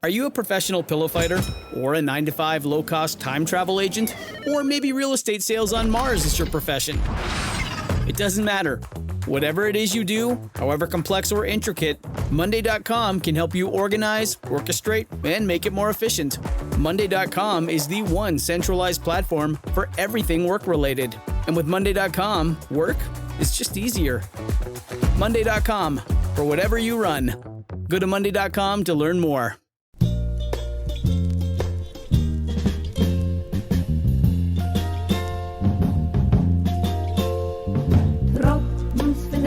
Are you a professional pillow fighter? Or a 9-to-5 low-cost time travel agent? Or maybe real estate sales on Mars is your profession? It doesn't matter. Whatever it is you do, however complex or intricate, Monday.com can help you organize, orchestrate, and make it more efficient. Monday.com is the one centralized platform for everything work-related. And with Monday.com, work is just easier. Monday.com, for whatever you run. Go to Monday.com to learn more.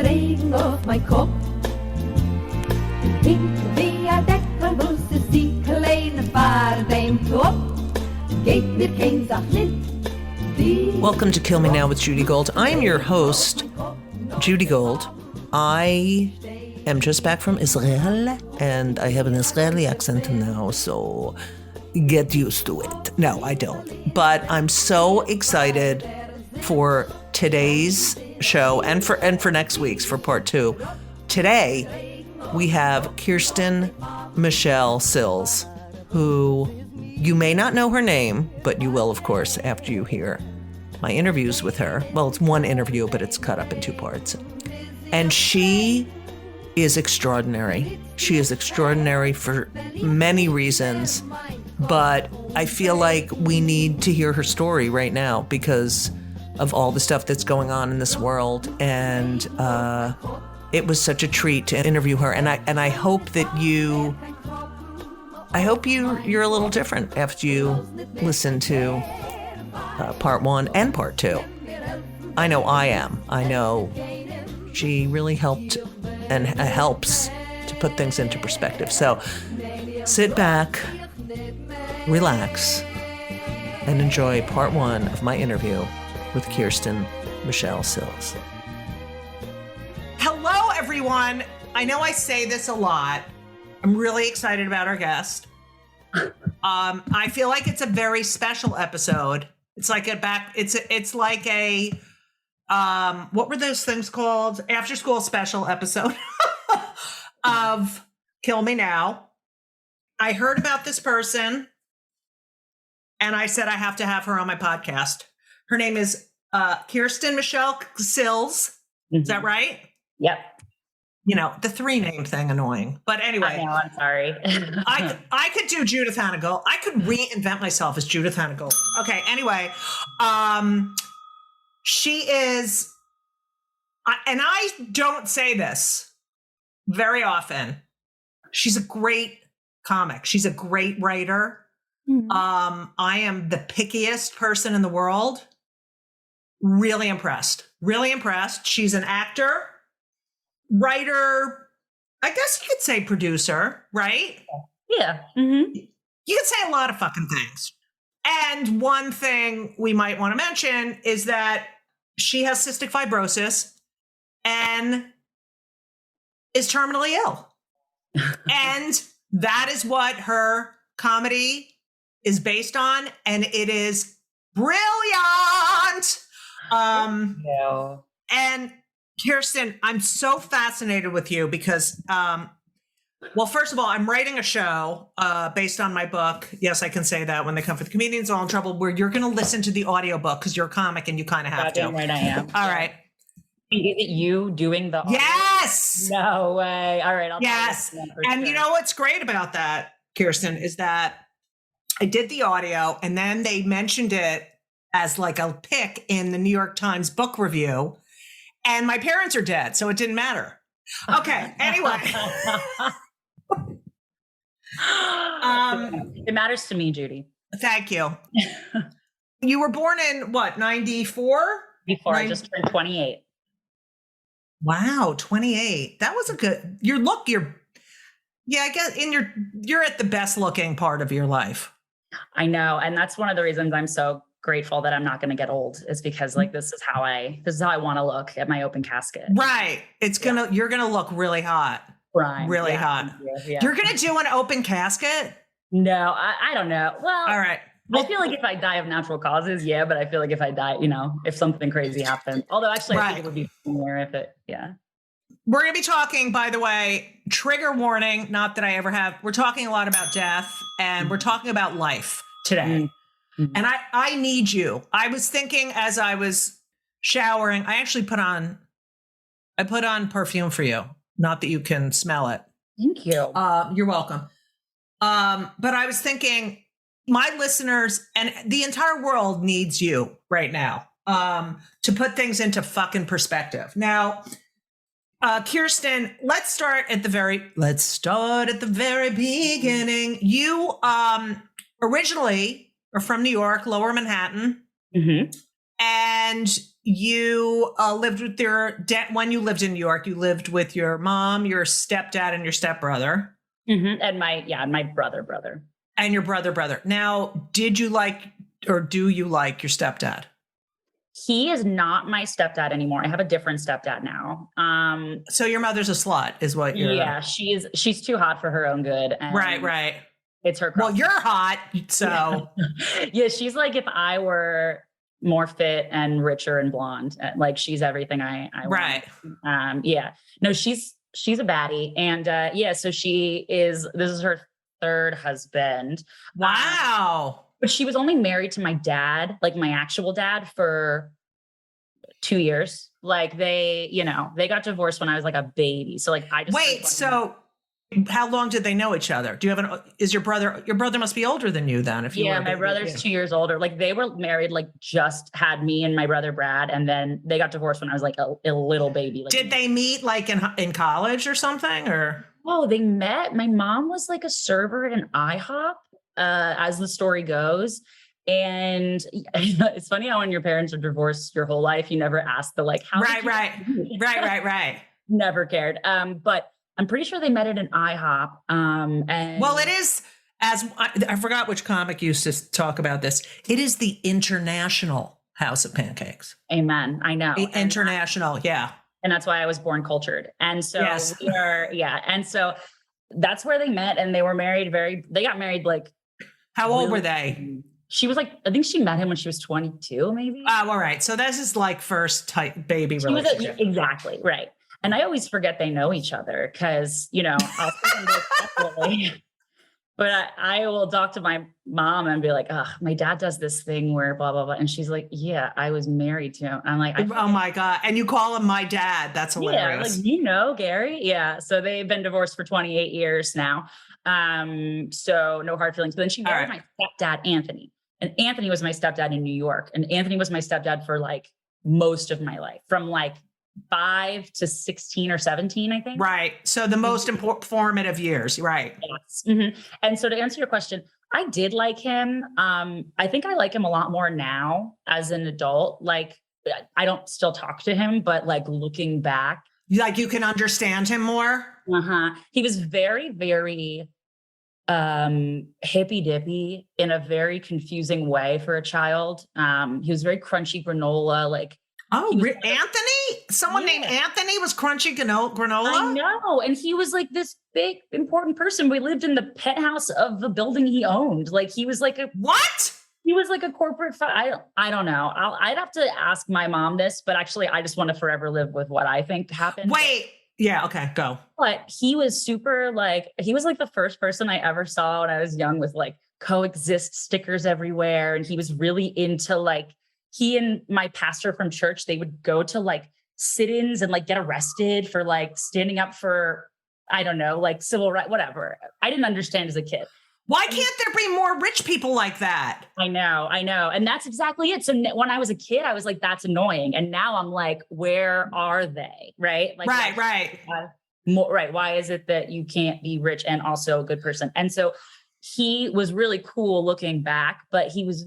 Regen auf mein Kopf. Hinter der Deckel muss es die kleine Fahrt im Top. Geht mir kein Sach nicht. Welcome to Kill Me Now with Judy Gold. I am your host, Judy Gold. I am just back from Israel, and I have an Israeli accent now, so get used to it. No, I don't. But I'm so excited for today's show and for next week's, for part 2. Today, we have Kirsten Michelle Cills, who you may not know her name, but you will, of course, after you hear my interviews with her. Well, it's one interview, but it's cut up in 2 parts. And she is extraordinary. She is extraordinary for many reasons, but I feel like we need to hear her story right now because of all the stuff that's going on in this world. And it was such a treat to interview her. And I hope that you're a little different after you listen to part 1 and part 2. I know I am. I know she really helped and helps to put things into perspective. So sit back, relax, and enjoy part 1 of my interview with Kirsten Michelle Cills. Hello, everyone. I know I say this a lot. I'm really excited about our guest. I feel like it's a very special episode. It's like what were those things called? After school special episode of Kill Me Now. I heard about this person and I said I have to have her on my podcast. Her name is Kirsten Michelle Cills. Is that right? Yep. You know, the 3-name thing annoying. But anyway. I know, I'm sorry. I could do Judith Hannigal. I could reinvent myself as Judith Hannigal. Okay, anyway. She is, and I don't say this very often, she's a great comic. She's a great writer. Mm-hmm. I am the pickiest person in the world. Really impressed. She's an actor, writer, I guess you could say producer, right? Yeah. Mm-hmm. You could say a lot of fucking things. And one thing we might want to mention is that she has cystic fibrosis and is terminally ill. And that is what her comedy is based on. And it is brilliant. And Kirsten, I'm so fascinated with you because, well, first of all, I'm writing a show based on my book. Yes, I can say that when they come for the comedians all in trouble, where you're going to listen to the audiobook because you're a comic and you kind of have to. Right, I am. All right. Is it you doing the audio? Yes. No way. All right. Yes. And you know what's great about that, Kirsten, is that I did the audio and then they mentioned it as like a pick in the New York Times book review. And my parents are dead, so it didn't matter. Okay. Anyway. It matters to me, Judy. Thank you. You were born in what, 94? Before I just turned 28. Wow, 28. That was a good, I guess you're at the best looking part of your life. I know. And that's one of the reasons I'm so grateful that I'm not going to get old, is because like, this is how I want to look at my open casket. Right. You're going to look really hot. Right. Really hot. Yeah. You're going to do an open casket? No, I don't know. Well, all right. I feel like if I die of natural causes, yeah, but I feel like if I die, if something crazy happens, although actually I think it would be similar if it, yeah. We're going to be talking, by the way, trigger warning, not that I ever have. We're talking a lot about death and we're talking about life today. Mm-hmm. And I need you. I was thinking as I was showering, I actually put on perfume for you. Not that you can smell it. Thank you. You're welcome. But I was thinking my listeners and the entire world needs you right now to put things into fucking perspective. Now, Kirsten, let's start at the very beginning. You originally are from New York, Lower Manhattan, and you lived with your when you lived in New York. You lived with your mom, your stepdad, and your stepbrother, and my brother, and your brother. Now, did you like or do you like your stepdad? He is not my stepdad anymore. I have a different stepdad now. So your mother's a slut is what you're... Yeah, she's too hot for her own good. And right. It's her... Well, you're hot, so... Yeah, she's like if I were more fit and richer and blonde. Like she's everything I right. Want. Yeah. No, she's a baddie. And so this is her third husband. Wow. But she was only married to my dad, like my actual dad, for 2 years. Like they got divorced when I was like a baby. So like I just wait. So how long did they know each other? Do you have your brother must be older than you then? My brother's 2 years older. Like they were married, like just had me and my brother Brad, and then they got divorced when I was like a little baby. Like, did they meet like in college or something or? Oh, they met. My mom was like a server at an IHOP. As the story goes. And it's funny how when your parents are divorced your whole life, you never ask the like, how right. Never cared. But I'm pretty sure they met at an IHOP. And well, it is, as I forgot which comic used to talk about this. It is the International House of Pancakes. Amen. I know. International. Yeah. And that's why I was born cultured. And so yes. And so that's where they met and they were married they got married like, how old were they? She was like, I think she met him when she was 22, maybe. Oh, all right. So this is like first type baby relationship. Exactly. Right. And I always forget they know each other because, I'll see them both separately. But I will talk to my mom and be like, my dad does this thing where blah, blah, blah. And she's like, yeah, I was married to him. I'm like, oh my God. And you call him my dad. That's hilarious. Yeah, like, Gary. Yeah. So they've been divorced for 28 years now. So no hard feelings. But then she married my stepdad, Anthony. And Anthony was my stepdad in New York. And Anthony was my stepdad for like most of my life, from like 5 to 16 or 17, I think. Right. So the most formative years. Right. Yes. Mm-hmm. And so to answer your question, I did like him. I think I like him a lot more now as an adult. Like I don't still talk to him, but like looking back, like you can understand him more. He was very, very hippy dippy in a very confusing way for a child. He was very crunchy granola. Like, Anthony? Someone named Anthony was crunchy granola? I know. And he was like this big, important person. We lived in the penthouse of the building he owned. Like he was like what? He was like a corporate. I don't know. I'd have to ask my mom this, but actually I just want to forever live with what I think happened. Wait. Yeah. Okay. Go. But he was super he was like the first person I ever saw when I was young with like coexist stickers everywhere. And he was really into like, he and my pastor from church, they would go to like sit-ins and like get arrested for like standing up for, I don't know, like civil rights, whatever. I didn't understand as a kid. Why can't there be more rich people like that? I know. And that's exactly it. So when I was a kid, I was like, that's annoying. And now I'm like, where are they? Right. Like, right. Right. Why is it that you can't be rich and also a good person? And so he was really cool looking back, but he was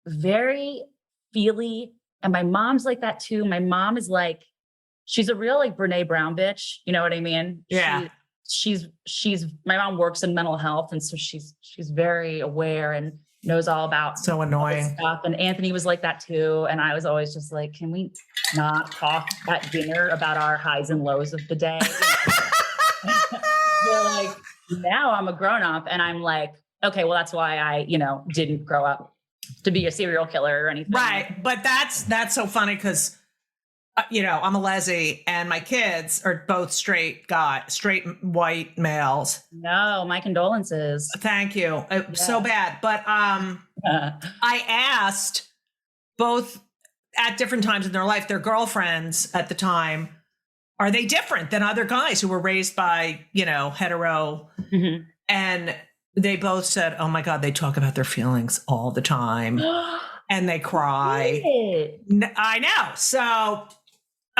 very feely. And my mom's like that too. My mom is like, she's a real like Brene Brown bitch. You know what I mean? Yeah. She's my mom works in mental health. And so she's very aware and knows all about so annoying stuff. And Anthony was like that too. And I was always just like, can we not talk at dinner about our highs and lows of the day? But like now I'm a grown up and I'm like, okay, well, that's why I, didn't grow up to be a serial killer or anything. Right. But that's so funny because I'm a leslie and my kids are both straight white males. No, my condolences. Thank you. So bad. But I asked both at different times in their life, their girlfriends at the time, are they different than other guys who were raised by, hetero? Mm-hmm. And they both said, oh my God, they talk about their feelings all the time and they cry. I know. So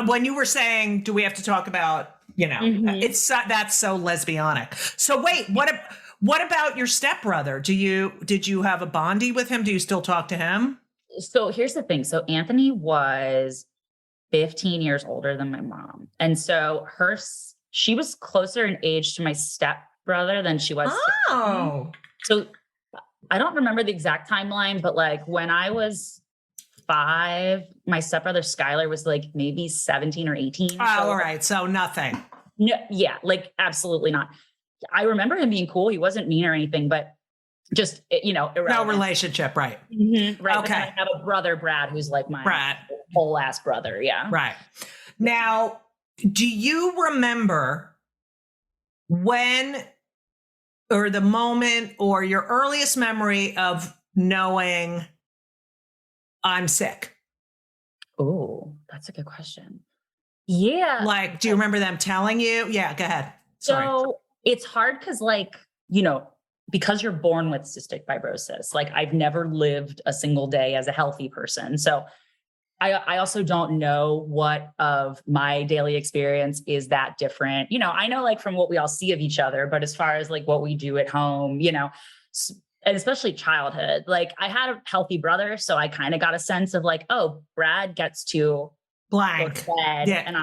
when you were saying, do we have to talk about, that's so lesbianic. So wait, what about your stepbrother? Did you have a bondy with him? Do you still talk to him? So here's the thing. So Anthony was 15 years older than my mom. And so she was closer in age to my stepbrother than she was. Oh. So I don't remember the exact timeline, but like when I was 5, my stepbrother Skylar was like maybe 17 or 18. Oh, all right. So nothing. No, yeah, like absolutely not. I remember him being cool. He wasn't mean or anything, but just, irrelevant. No relationship. Right. Mm-hmm, right. Okay. I have a brother, Brad, who's like my whole ass brother. Yeah. Right. Now, do you remember when or the moment or your earliest memory of knowing I'm sick? Oh, that's a good question. Yeah. Like, do you remember them telling you? Yeah, go ahead. Sorry. So it's hard because because you're born with cystic fibrosis, like I've never lived a single day as a healthy person. So I also don't know what of my daily experience is that different. I know like from what we all see of each other, but as far as like what we do at home, and especially childhood, like I had a healthy brother. So I kind of got a sense of like, oh, Brad gets to blank go to bed, and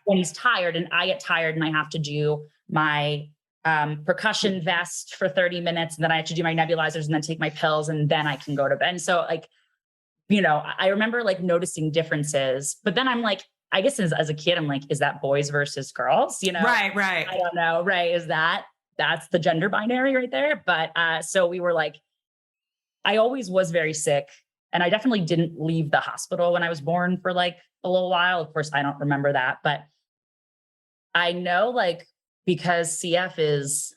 when he's tired and I get tired and I have to do my percussion vest for 30 minutes. And then I have to do my nebulizers and then take my pills and then I can go to bed. And so like, I remember like noticing differences, but then I'm like, I guess as a kid, I'm like, is that boys versus girls? Right. I don't know. Right. That's the gender binary right there. But so we were like, I always was very sick and I definitely didn't leave the hospital when I was born for like a little while. Of course, I don't remember that, but I know like, because CF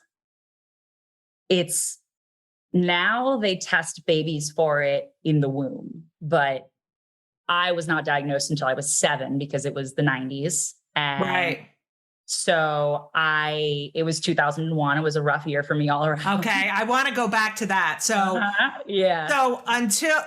it's now they test babies for it in the womb, but I was not diagnosed until I was 7 because it was the 90s. And so it was 2001. It was a rough year for me all around. Okay. I want to go back to that. So,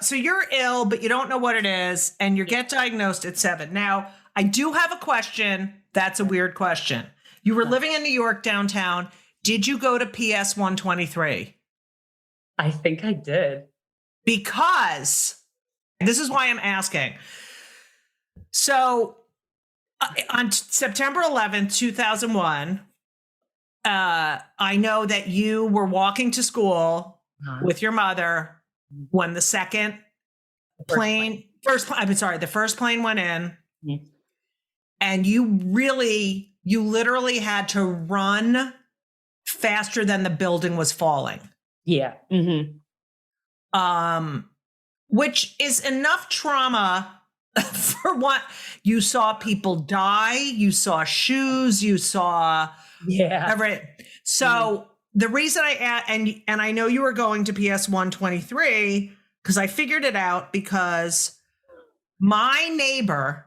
so you're ill, but you don't know what it is and you get diagnosed at 7. Now I do have a question. That's a weird question. You were living in New York downtown. Did you go to PS 123? I think I did. Because this is why I'm asking. So on September 11th, 2001, I know that you were walking to school with your mother when the first plane went in. Mm-hmm. And you literally had to run faster than the building was falling. Yeah. Mm-hmm. Which is enough trauma for what you saw people die, you saw shoes, you saw everything. So the reason and I know you were going to PS 123 because I figured it out because my neighbor,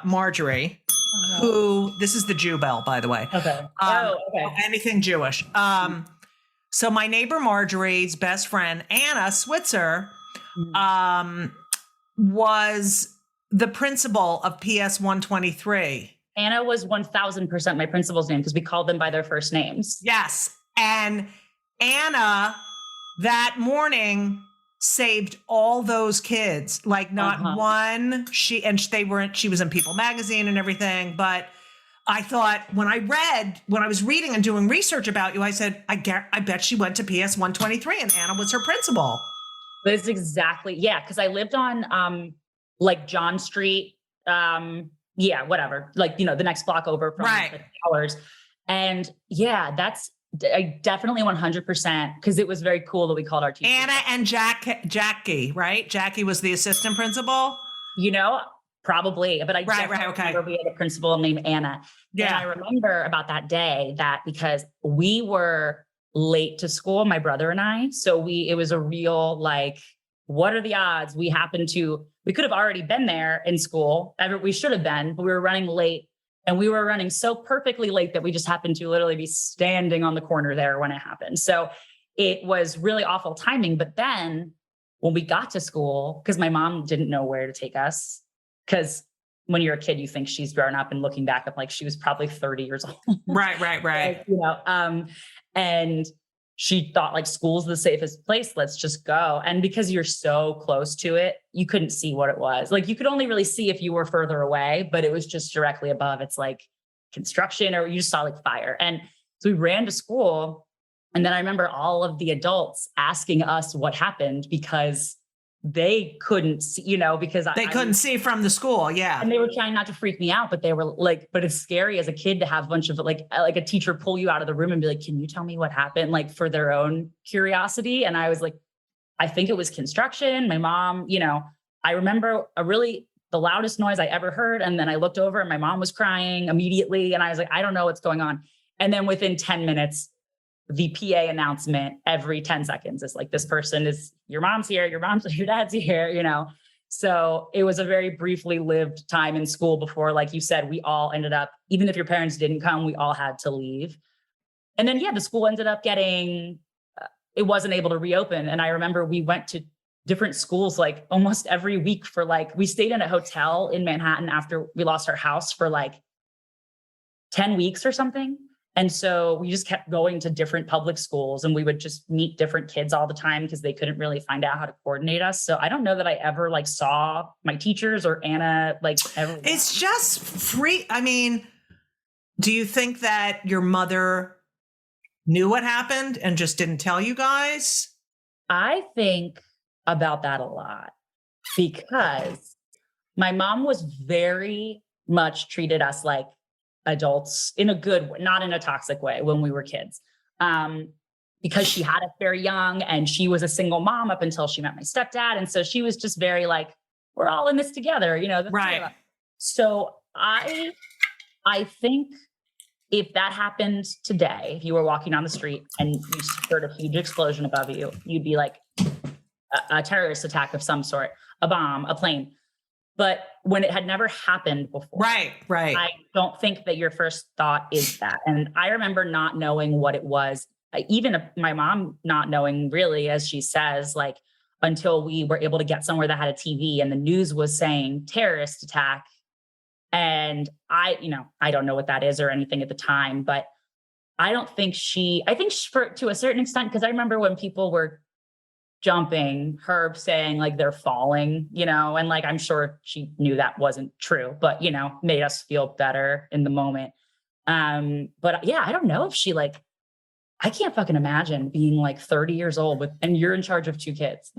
Marjorie, this is the Jew bell, by the way. Okay. Anything Jewish. So my neighbor Marjorie's best friend, Anna Switzer, was the principal of PS 123. Anna was 1000% my principal's name because we called them by their first names. Yes. And Anna that morning saved all those kids, like not one. She was in People magazine and everything. But I thought when I was reading and doing research about you, I said, I bet she went to PS 123 and Anna was her principal. That's exactly. Yeah. Cause I lived on, like John Street. Whatever. Like, the next block over from the towers. And I definitely 100% because it was very cool that we called our teacher Anna and Jackie, right? Jackie was the assistant principal. Probably, but I Right, definitely okay. remember we had a principal named Anna. Yeah. And I remember about that day that because we were late to school, my brother and I, so it was a real like, what are the odds? We could have already been there in school. We should have been, but we were running late, and we were running so perfectly late that we just happened to literally be standing on the corner there when it happened. So it was really awful timing. But then when we got to school, because my mom didn't know where to take us, because when you're a kid, you think she's grown up, and looking back, I'm like, she was probably 30 years old. Right. Like, and she thought like school's the safest place. Let's just go. And because you're so close to it, you couldn't see what it was. Like you could only really see if you were further away, but it was just directly above. It's like construction, or you just saw like fire. And so we ran to school. And then I remember all of the adults asking us what happened because they couldn't see, because They couldn't see from the school. Yeah. and they were trying not to freak me out, but they were like, but it's scary as a kid to have a bunch of like a teacher pull you out of the room and be like, can you tell me what happened? Like for their own curiosity. And I was like, I think it was construction. My mom, I remember the loudest noise I ever heard. And then I looked over and my mom was crying immediately. And I was like, I don't know what's going on. And then within 10 minutes, the PA announcement every 10 seconds is like, this person is, your mom's here, your dad's here, So it was a very briefly lived time in school before, like you said, we all ended up, even if your parents didn't come, we all had to leave. And then, the school ended up it wasn't able to reopen. And I remember we went to different schools, like almost every week for we stayed in a hotel in Manhattan after we lost our house for 10 weeks or something. And so we just kept going to different public schools, and we would just meet different kids all the time because they couldn't really find out how to coordinate us. So I don't know that I ever saw my teachers or Anna ever. It's just free. I mean, do you think that your mother knew what happened and just didn't tell you guys? I think about that a lot because my mom was very much treated us like adults in a good way, not in a toxic way when we were kids. Because she had us very young and she was a single mom up until she met my stepdad. And so she was just very we're all in this together, Right. So I think if that happened today, if you were walking down the street and you heard a huge explosion above you, you'd be like a terrorist attack of some sort, a bomb, a plane. But when it had never happened before, right. I don't think that your first thought is that. And I remember not knowing what it was, even my mom not knowing really, as she says, until we were able to get somewhere that had a TV and the news was saying terrorist attack. And I don't know what that is or anything at the time, but I think to a certain extent, because I remember when people were jumping, her saying they're falling, and I'm sure she knew that wasn't true, but made us feel better in the moment. But I don't know if she I can't fucking imagine being 30 years old and you're in charge of 2 kids.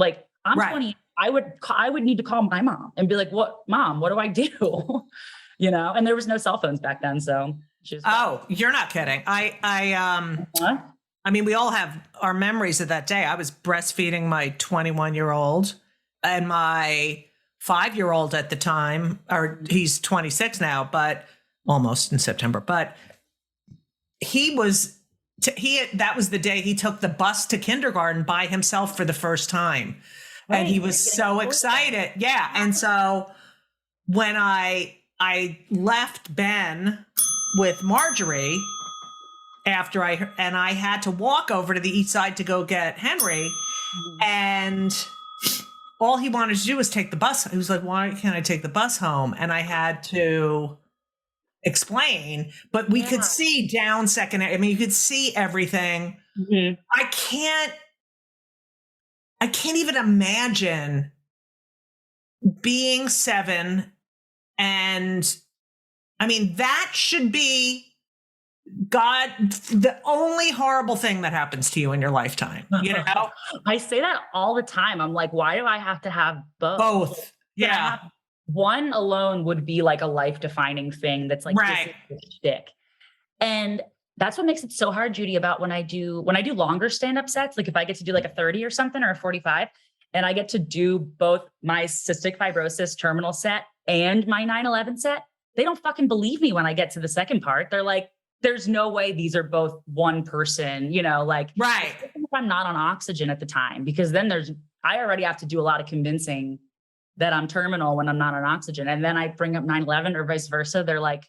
I'm Right. 20. I would need to call my mom and be like, what do I do? And there was no cell phones back then. So she was You're not kidding. I mean, we all have our memories of that day. I was breastfeeding my 21-year-old and my 5-year-old at the time, or he's 26 now, but almost in September. But that was the day he took the bus to kindergarten by himself for the first time. Right. And he was so excited. Yeah. And so when I left Ben with Marjorie, I had to walk over to the east side to go get Henry. And all he wanted to do was take the bus. He was like, why can't I take the bus home? And I had to explain, but we could see down second. I mean, you could see everything. Mm-hmm. I can't even imagine being 7. And I mean, that should be God, the only horrible thing that happens to you in your lifetime, I say that all the time. I'm like, why do I have to have both? Both. Yeah. One alone would be a life-defining thing that's right. This is the shtick. And that's what makes it so hard, Judy, about when I do longer stand-up sets, if I get to do a 30 or something or a 45, and I get to do both my cystic fibrosis terminal set and my 9/11 set, they don't fucking believe me when I get to the second part. They're like, there's no way these are both one person, like, Right. if I'm not on oxygen at the time, because then I already have to do a lot of convincing that I'm terminal when I'm not on oxygen. And then I bring up 9/11 or vice versa. They're like,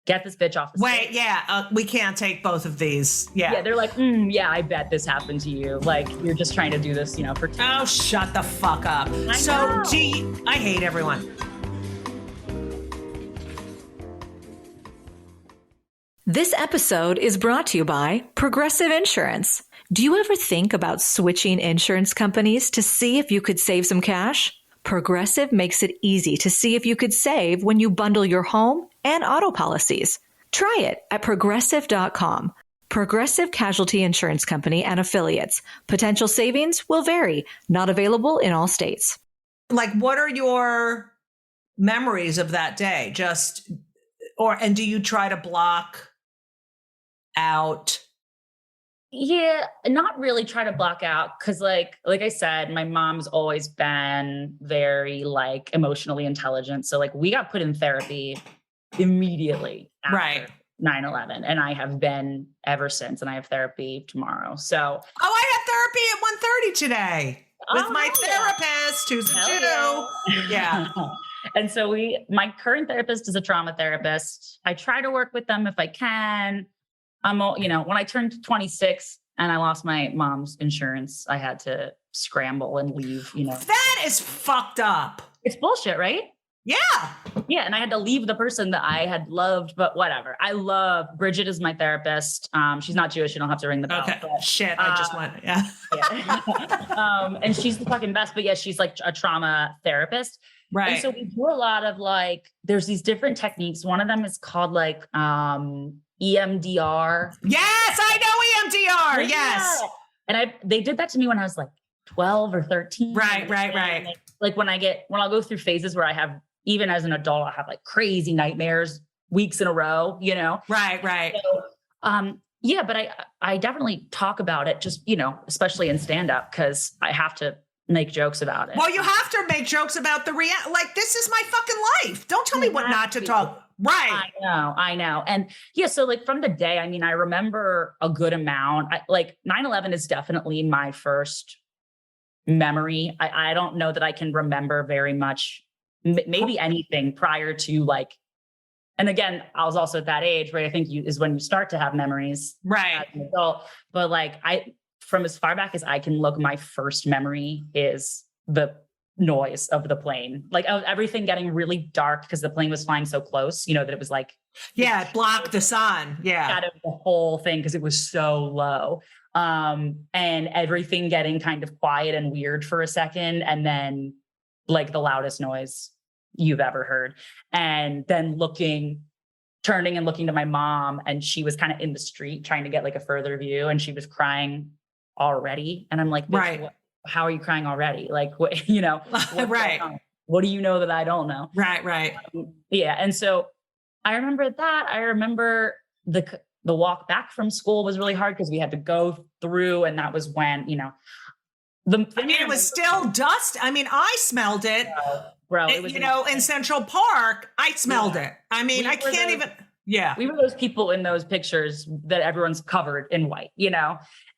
get this bitch off the Wait, stage. yeah, we can't take both of these. Yeah. Yeah, they're like, yeah, I bet this happened to you. Like, you're just trying to do this, for Oh, shut the fuck up. know. I hate everyone. This episode is brought to you by Progressive Insurance. Do you ever think about switching insurance companies to see if you could save some cash? Progressive makes it easy to see if you could save when you bundle your home and auto policies. Try it at progressive.com. Progressive Casualty Insurance Company and Affiliates. Potential savings will vary. Not available in all states. Like, what are your memories of that day? And do you try to block out? Yeah, not really try to block out. Cause like I said, my mom's always been very emotionally intelligent. So we got put in therapy immediately after 9/11, and I have been ever since, and I have therapy tomorrow. So, I had therapy at 1:30 today with my therapist, who's a Jew. Yeah. And so my current therapist is a trauma therapist. I try to work with them if I can. When I turned 26 and I lost my mom's insurance, I had to scramble and leave, That is fucked up. It's bullshit, right? Yeah. Yeah. And I had to leave the person that I had loved, but whatever. Bridget is my therapist. She's not Jewish. You don't have to ring the bell. Okay. But, Shit. I just went. Yeah. yeah. And she's the fucking best, but yeah, she's like a trauma therapist. Right. And so we do a lot of there's these different techniques. One of them is called EMDR. Yes, I know EMDR. Yeah. Yes. And they did that to me when I was 12 or 13. Right. When I'll go through phases where I have, even as an adult, I have crazy nightmares weeks in a row, Right. So, yeah, but I definitely talk about it just, especially in stand up, because I have to make jokes about it. Well, you have to make jokes about this is my fucking life. Don't tell me what not to talk. Right. I know. And yeah, so from the day, I remember a good amount. 9/11 is definitely my first memory. I don't know that I can remember very much, maybe anything prior to and again, I was also at that age where I think is when you start to have memories. Right. As an adult. But from as far back as I can look, my first memory is the noise of the plane, of everything getting really dark because the plane was flying so close, that it was it blocked the sun. Yeah. Out of the whole thing because it was so low. And everything getting kind of quiet and weird for a second. And then the loudest noise you've ever heard. And then turning and looking to my mom, and she was kind of in the street trying to get a further view, and she was crying already. And I'm like, right. How are you crying already? What, right. What do you know that I don't know? Right. Yeah. And so I remember that. I remember the walk back from school was really hard because we had to go through, and that was when, it was still dust. I smelled it. Bro, it was in Central Park, I smelled it. I can't even. Yeah. We were those people in those pictures that everyone's covered in white,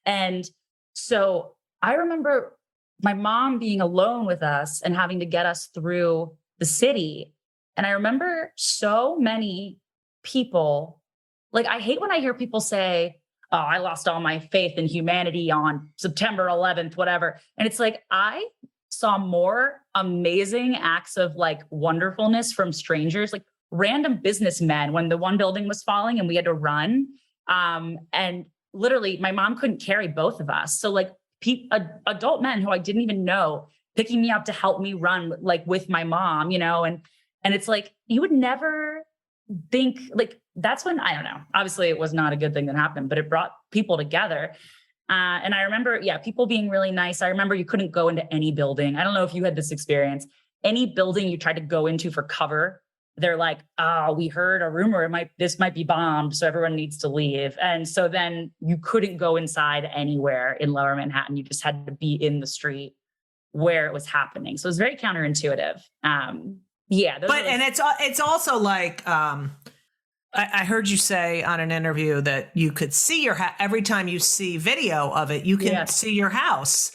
And so I remember my mom being alone with us and having to get us through the city. And I remember so many people, I hate when I hear people say, oh, I lost all my faith in humanity on September 11th, whatever. And it's I saw more amazing acts of wonderfulness from strangers, random businessmen when the one building was falling and we had to run. And literally my mom couldn't carry both of us. So adult men who I didn't even know picking me up to help me run with my mom, and it's you would never think that's when, I don't know, obviously it was not a good thing that happened, but it brought people together. And I remember, people being really nice. I remember you couldn't go into any building. I don't know if you had this experience. Any building you tried to go into for cover, they're we heard a rumor this might be bombed, so everyone needs to leave. And so then you couldn't go inside anywhere in Lower Manhattan. You just had to be in the street where it was happening. So it was very counterintuitive. Yeah. But and it's also like I heard you say on an interview that you could see your every time you see video of it, you can see your house,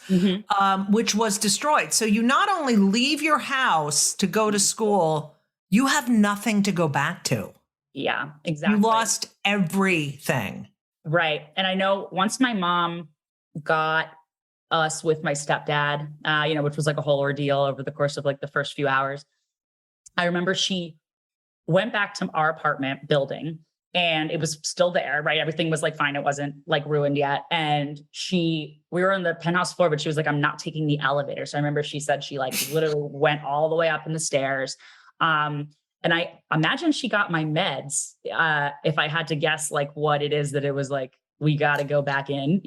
which was destroyed. So you not only leave your house to go to school, you have nothing to go back to. Yeah, exactly. You lost everything. Right. And I know once my mom got us with my stepdad, which was like a whole ordeal over the course of like the first few hours, I remember she went back to our apartment building and it was still there, right? Everything was like fine. It wasn't like ruined yet. And we were on the penthouse floor, but she was like, I'm not taking the elevator. So I remember she said she like literally went all the way up in the stairs. And I imagine she got my meds. If I had to guess like what it is that it was like, we got to go back in,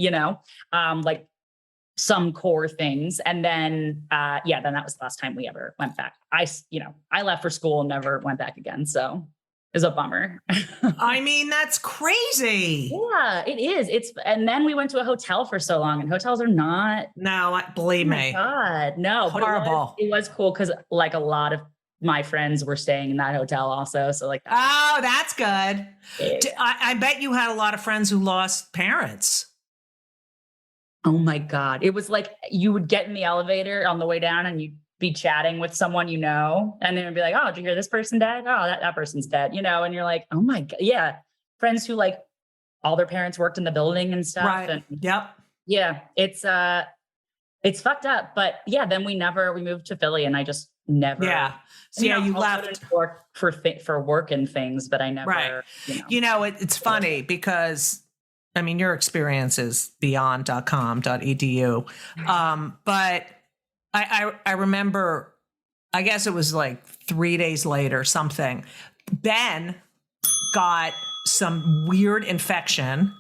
like some core things. And then, then that was the last time we ever went back. I left for school and never went back again. So it was a bummer. I mean, that's crazy. Yeah, it is. And then we went to a hotel for so long and hotels are not. No, believe me. God, no. Horrible. But it was cool because like a lot of my friends were staying in that hotel also. So like, oh, that's good. I bet you had a lot of friends who lost parents. Oh my God. It was like you would get in the elevator on the way down and you'd be chatting with someone, and then it'd be like, oh, did you hear this person dead? Oh, that person's dead, and you're like, oh my God. Yeah. Friends who like all their parents worked in the building and stuff. Right. And yep. Yeah. It's fucked up. But yeah, then we moved to Philly and I just never. Yeah. So you left for work and things, but I never. Right. It's funny because I mean, your experience is beyond.com.edu. But I remember, I guess it was like 3 days later, something. Ben got some weird infection,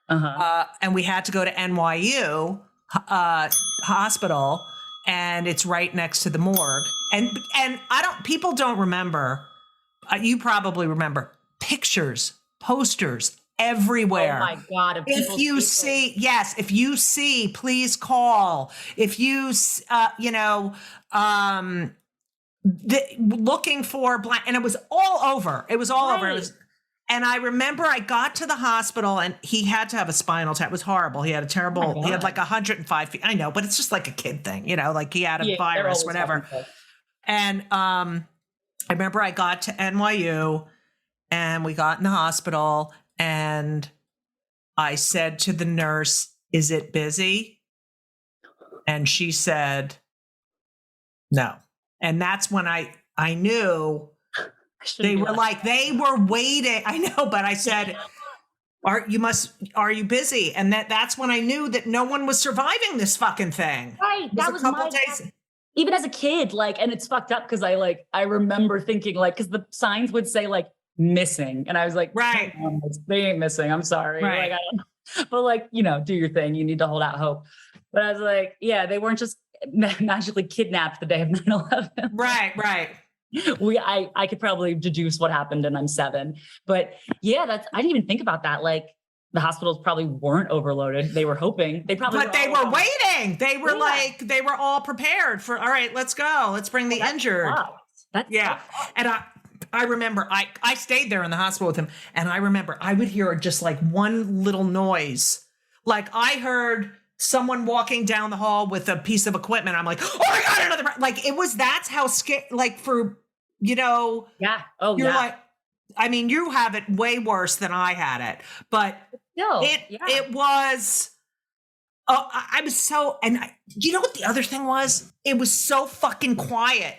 and we had to go to NYU hospital, and it's right next to the morgue. And people don't remember. You probably remember pictures, posters everywhere. Oh my God. If you see, please call. If you, looking for blank, and it was all over. It was all over. And I remember I got to the hospital and he had to have a spinal tap. It was horrible. He had he had like 105 feet. I know, but it's just like a kid thing, like he had a virus, whatever. And I remember I got to NYU and we got in the hospital. And I said to the nurse, is it busy? And she said, no. And that's when I knew they were waiting. I know, but I said, are you busy? And that's when I knew that no one was surviving this fucking thing. Right. That was a couple days. Even as a kid, and it's fucked up because I remember thinking because the signs would say missing. And I was like, right. They ain't missing. I'm sorry. Right. I don't know. But do your thing. You need to hold out hope. But I was like, yeah, they weren't just magically kidnapped the day of 9/11. Right. Right. I could probably deduce what happened and I'm 7, but yeah, I didn't even think about that. The hospitals probably weren't overloaded. They were hoping they were waiting. They were they were all prepared for, all right, let's go. Let's bring the injured. That's And I remember I stayed there in the hospital with him, and I remember I would hear just one little noise. I heard someone walking down the hall with a piece of equipment. I'm like, oh my God, another, that's how scared, for, yeah. Oh, you're yeah. I mean, you have it way worse than I had it, but it was, I was so, and you know what the other thing was? It was so fucking quiet.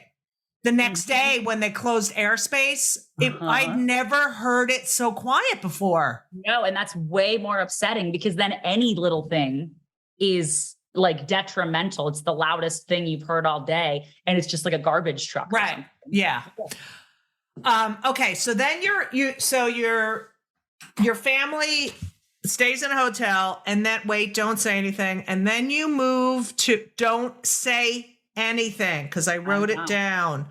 The next day when they closed airspace, I'd never heard it so quiet before. No, and that's way more upsetting because then any little thing is detrimental. It's the loudest thing you've heard all day, and it's just like a garbage truck. Right. Yeah. Okay. So then your family stays in a hotel, and then don't say anything, and then you move to don't say anything because I wrote it down.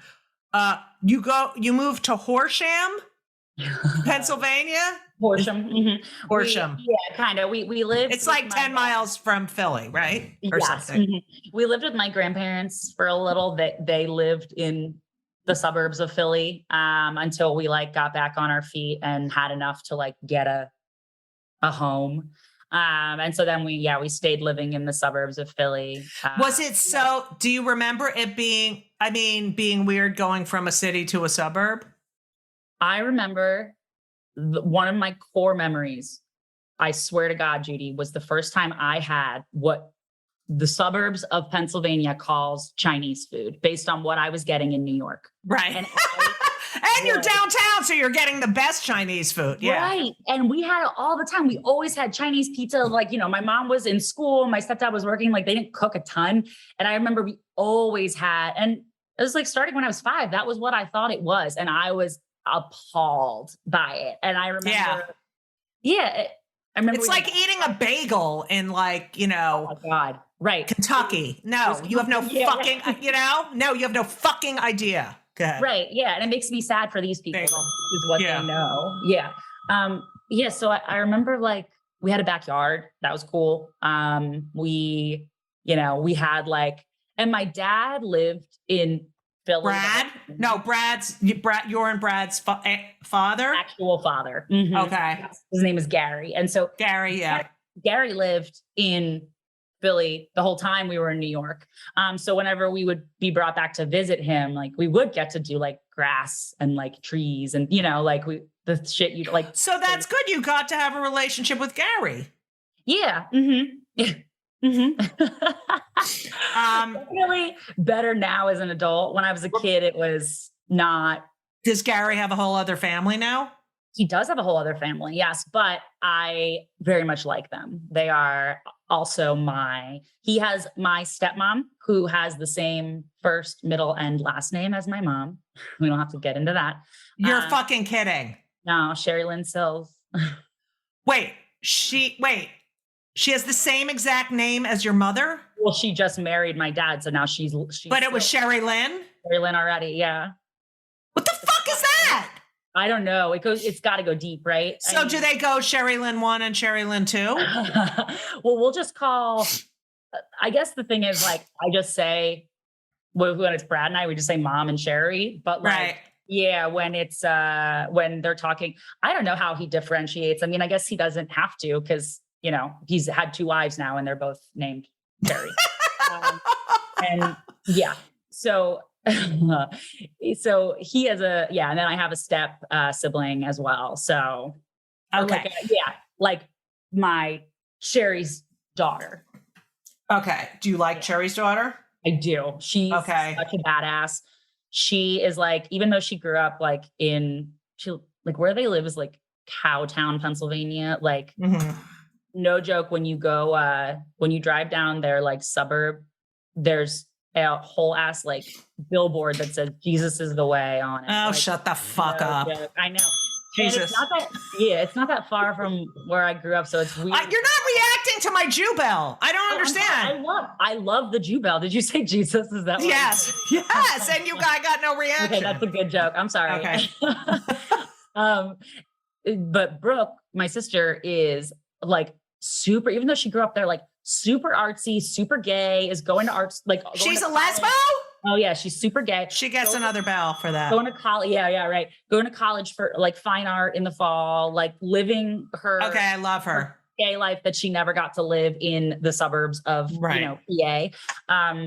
You move to Horsham, Pennsylvania. Horsham. Mm-hmm. Horsham. Kind of. We lived. It's 10 miles from Philly, right? Or yes. something. Mm-hmm. We lived with my grandparents for a little. They lived in the suburbs of Philly until we like got back on our feet and had enough to like get a home. And so then we stayed living in the suburbs of Philly. Was it so, do you remember it being weird going from a city to a suburb? I remember one of my core memories, I swear to God, Judy, was the first time I had what the suburbs of Pennsylvania calls Chinese food based on what I was getting in New York. Right. And, and you're downtown, so you're getting the best Chinese food. Yeah. Right. And we had it all the time. We always had Chinese pizza. Like, my mom was in school, my stepdad was working, like they didn't cook a ton. And I remember we always had, and it was like starting when I was 5, that was what I thought it was. And I was appalled by it. And I remember, I remember it's like eating a bagel in like, oh my God. Right. Kentucky. No, you have no fucking, no, you have no fucking idea. Go ahead. Right. Yeah. And it makes me sad for these people is what they know. Yeah. So I remember like we had a backyard. That was cool. We had like, and my dad lived in Philly. You're and Brad's father? Actual father. Mm-hmm. Okay. His name is Gary. And so Gary lived in Philly the whole time we were in New York. So whenever we would be brought back to visit him, like we would get to do like grass and like trees and, like the shit you like. So that's good. You got to have a relationship with Gary. Yeah. Mm-hmm. Really better now as an adult. When I was a kid, it was not. Does Gary have a whole other family now? He does have a whole other family, yes, but I very much like them. They are also he has my stepmom who has the same first, middle, and last name as my mom. We don't have to get into that. You're fucking kidding. No, Sherry Lynn Cills. She has the same exact name as your mother? Well, she just married my dad, so now she's But it was Sherry Lynn? Sherry Lynn already, yeah. What the fuck is that? I don't know. It's got to go deep, right? So do they go Sherry Lynn 1 and Sherry Lynn 2? Well, we'll just call, I guess the thing is like, I just say, when it's Brad and I, we just say mom and Sherry, but like, right. Yeah, when it's, when they're talking, I don't know how he differentiates. I mean, I guess he doesn't have to because, he's had 2 wives now and they're both named Sherry. And yeah, so he has and then I have a step sibling as well. So okay. Like my Sherry's daughter. Okay. Do you like Sherry's daughter? I do. She's such a badass. She is like, even though she grew up like where they live is like Cowtown, Pennsylvania. Like no joke. When you go, when you drive down their like suburb, there's a whole ass like billboard that says Jesus is the way on it. Oh, like, shut the fuck up. Joke. I know. Jesus. It's not that far from where I grew up. So it's weird. You're not reacting to my Jew bell. I don't understand. I love the Jew bell. Did you say Jesus? Is that what Yes. Yes. And I got no reaction. Okay, that's a good joke. I'm sorry. Okay. But Brooke, my sister, is like super, even though she grew up there, like super artsy, super gay, is going to arts. Like she's a lesbo? Oh yeah, she's super gay. She gets another bell for that. Going to college, yeah, right. Going to college for like fine art in the fall, like living her. Okay, I love her gay life that she never got to live in the suburbs of PA.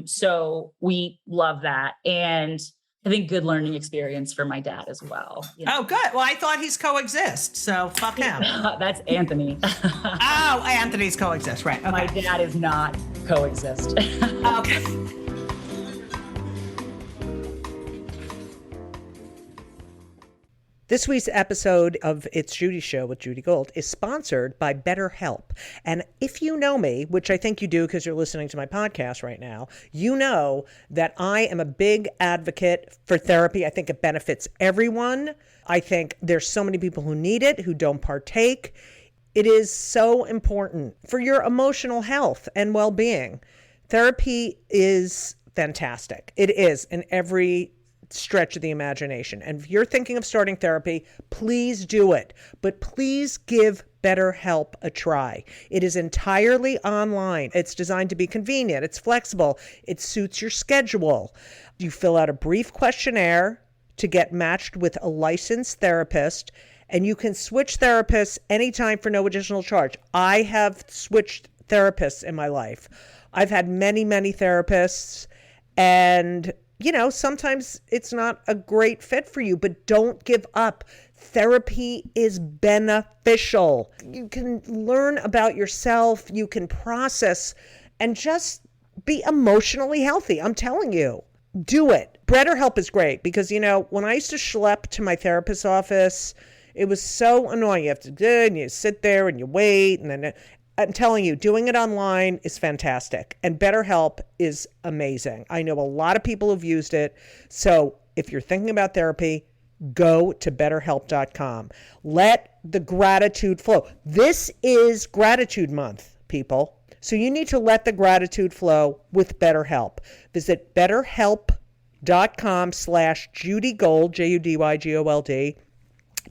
So we love that, and I think good learning experience for my dad as well. Oh, good. Well, I thought he's coexist, so fuck him. That's Anthony. Oh, Anthony's coexist, right? Okay. My dad is not coexist. Okay. This week's episode of It's Judy Show with Judy Gold is sponsored by BetterHelp. And if you know me, which I think you do because you're listening to my podcast right now, you know that I am a big advocate for therapy. I think it benefits everyone. I think there's so many people who need it, who don't partake. It is so important for your emotional health and well-being. Therapy is fantastic. It is in every stretch of the imagination. And if you're thinking of starting therapy, please do it. But please give BetterHelp a try. It is entirely online. It's designed to be convenient. It's flexible. It suits your schedule. You fill out a brief questionnaire to get matched with a licensed therapist, and you can switch therapists anytime for no additional charge. I have switched therapists in my life. I've had many, many therapists, and sometimes it's not a great fit for you, but don't give up. Therapy is beneficial. You can learn about yourself, you can process, and just be emotionally healthy. I'm telling you, do it. BetterHelp is great because, when I used to schlep to my therapist's office, it was so annoying. You have to do it, and you sit there and you wait. And then I'm telling you, doing it online is fantastic. And BetterHelp is amazing. I know a lot of people who've used it. So if you're thinking about therapy, go to BetterHelp.com. Let the gratitude flow. This is Gratitude Month, people. So you need to let the gratitude flow with BetterHelp. Visit BetterHelp.com/JudyGold, JudyGold,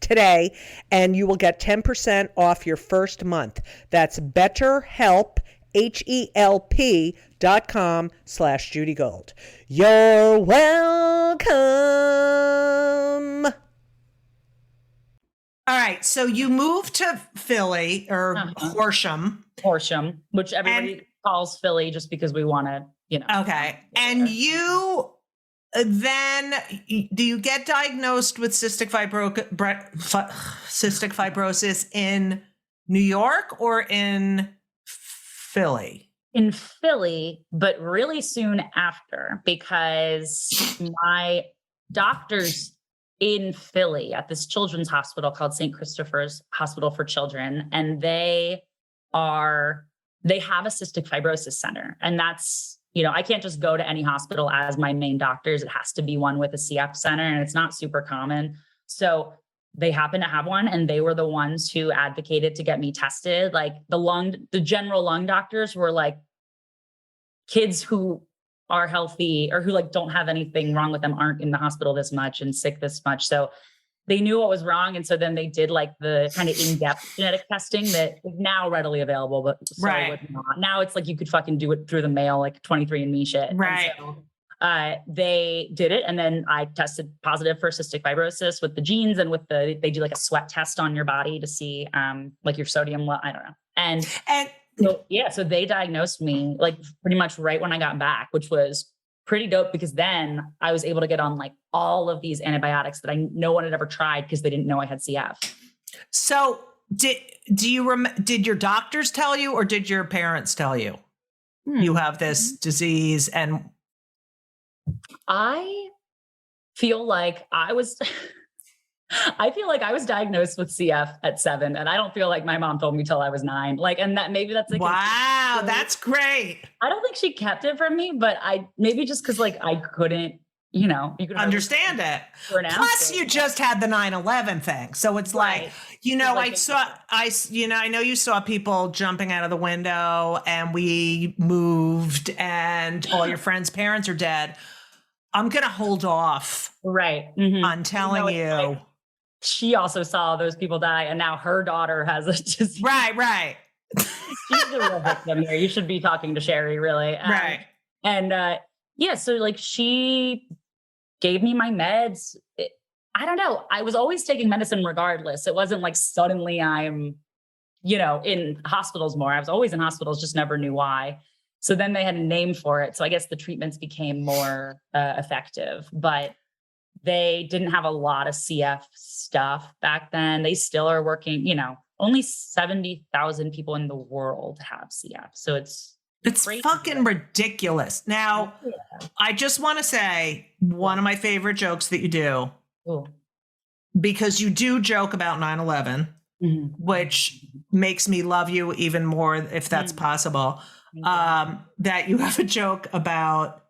today, and you will get 10% off your first month. That's BetterHelp, HELP.com/JudyGold. You're welcome. All right. So you moved to Philly or Horsham. Horsham, which everybody calls Philly just because we want to, Okay. And you then, do you get diagnosed with cystic fibrosis in New York or in Philly? In Philly, but really soon after, because my doctors in Philly at this children's hospital called St. Christopher's Hospital for Children, and they have a cystic fibrosis center. And that's, I can't just go to any hospital as my main doctors. It has to be one with a CF center, and it's not super common. So they happen to have one, and they were the ones who advocated to get me tested. Like the general lung doctors were like, kids who are healthy or who don't have anything wrong with them aren't in the hospital this much and sick this much. So they knew what was wrong. And so then they did the kind of in-depth genetic testing that is now readily available, but was not. Now it's you could fucking do it through the mail, 23andMe shit. Right. And so, they did it. And then I tested positive for cystic fibrosis with the genes and they do a sweat test on your body to see your sodium. I don't know. And so they diagnosed me pretty much right when I got back, which was pretty dope because then I was able to get on all of these antibiotics that no one had ever tried because they didn't know I had CF. So did your doctors tell you, or did your parents tell you you have this disease? And I feel like I was diagnosed with CF at 7, and I don't feel like my mom told me till I was 9. And that maybe that's wow, that's great. I don't think she kept it from me, but maybe just because I couldn't, you could understand it. Plus, you just had the 9/11 thing, so it's right. I know you saw people jumping out of the window, and we moved, and all your friends' parents are dead. I'm gonna hold off, right, on telling you. She also saw those people die, and now her daughter has a disease. Right. She's the real victim here. You should be talking to Sherry, really. Right. And so she gave me my meds. I don't know. I was always taking medicine regardless. It wasn't suddenly I'm, in hospitals more. I was always in hospitals, just never knew why. So then they had a name for it. So I guess the treatments became more effective, but they didn't have a lot of CF stuff back then. They still are working, only 70,000 people in the world have CF. So it's fucking ridiculous. Now, I just want to say one of my favorite jokes that you do, because you do joke about 9/11, which makes me love you even more if that's possible, that you have a joke about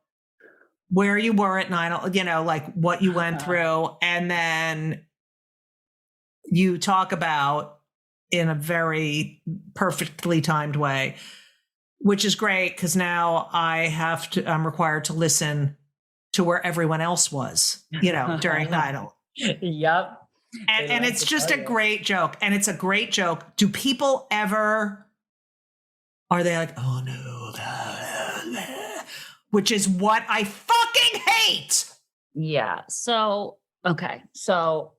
where you were at 9/11, what you went through. And then you talk about in a very perfectly timed way, which is great because now I'm required to listen to where everyone else was, during 9/11. Yep. And it's just a great joke. And it's a great joke. Do people ever, are they oh no, which is what I fucking hate. Yeah. So Okay. So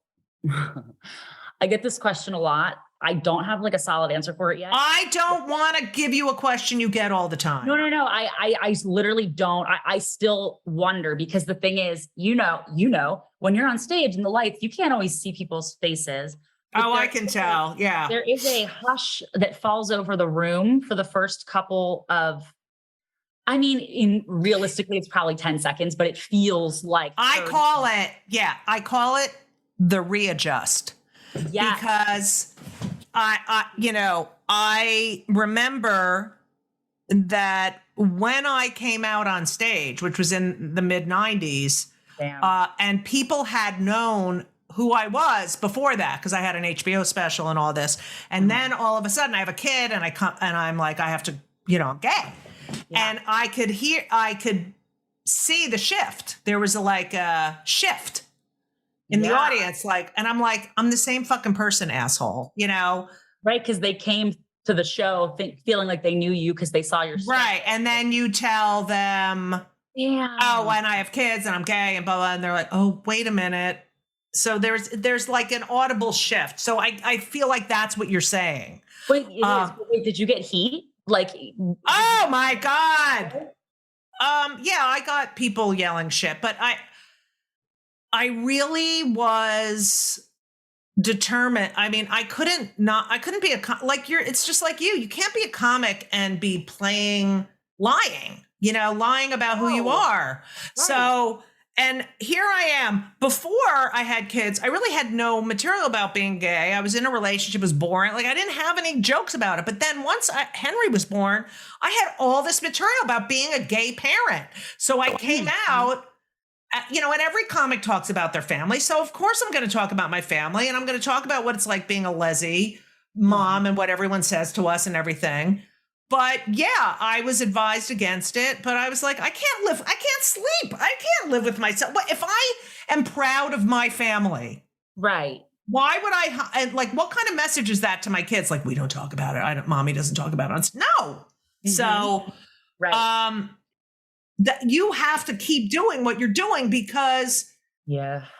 I get this question a lot. I don't have like a solid answer for it yet. I don't want to give you a question you get all the time. No. I literally don't. I still wonder because the thing is, when you're on stage in the lights, you can't always see people's faces. Oh, I can tell. Yeah. There is a hush that falls over the room for the first couple of, realistically, it's probably 10 seconds, but it feels like. I call it the readjust. Yeah. Because I remember that when I came out on stage, which was in the mid 90s, and people had known who I was before that, because I had an HBO special and all this. And then all of a sudden I have a kid and I'm like, I have to, I'm gay. Yeah. And I could see the shift. There was a shift in the audience, and I'm like, I'm the same fucking person, asshole, Right. Because they came to the show feeling like they knew you because they saw your stuff. Right. And then you tell them, oh, and I have kids and I'm gay and blah, blah. And they're like, oh, wait a minute. So there's like an audible shift. So I feel like that's what you're saying. Wait, did you get heat? Oh my God. Yeah, I got people yelling shit, but I really was determined. I couldn't be it's just like you can't be a comic and be lying about who you are. Right. So, and here I am. Before I had kids, I really had no material about being gay. I was in a relationship, it was boring. I didn't have any jokes about it. But then once Henry was born, I had all this material about being a gay parent. So I came out, and every comic talks about their family. So of course I'm going to talk about my family, and I'm going to talk about what it's like being a lessee mom and what everyone says to us and everything. But yeah, I was advised against it, but I was like, I can't sleep. I can't live with myself. But if I am proud of my family, right? Why would what kind of message is that to my kids? We don't talk about it. Mommy doesn't talk about it. No. Mm-hmm. So, right. That you have to keep doing what you're doing because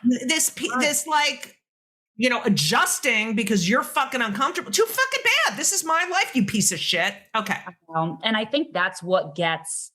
this adjusting because you're fucking uncomfortable. Too fucking bad. This is my life, you piece of shit. Okay. And I think that's what gets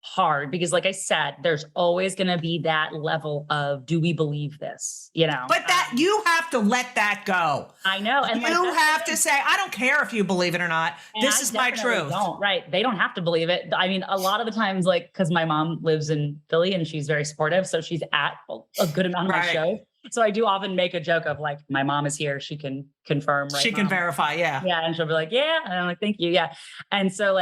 hard because like I said, there's always going to be that level of, do we believe this? But that you have to let that go. I know. And you have to say, I don't care if you believe it or not. This is my truth. Right. They don't have to believe it. A lot of the times, cause my mom lives in Philly and she's very supportive. So she's at a good amount of my shows. So I do often make a joke of my mom is here. She can confirm. Right. She can verify. Yeah. Yeah. And she'll be like, yeah. And I'm like, thank you. Yeah. And so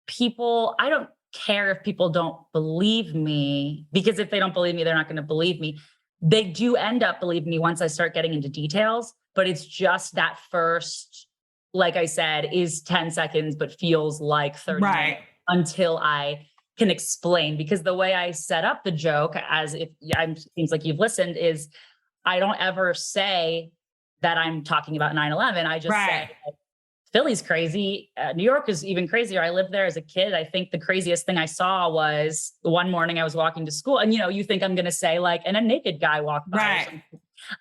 people, I don't care if people don't believe me because if they don't believe me, they're not going to believe me. They do end up believing me once I start getting into details, but it's just that first, like I said, is 10 seconds, but feels like 30 minutes until I can explain, because the way I set up the joke, as if seems like you've listened, is I don't ever say that I'm talking about 9/11. I just say Philly's crazy. New York is even crazier. I lived there as a kid. I think the craziest thing I saw was one morning I was walking to school and, you think I'm going to say and a naked guy walked by. Right.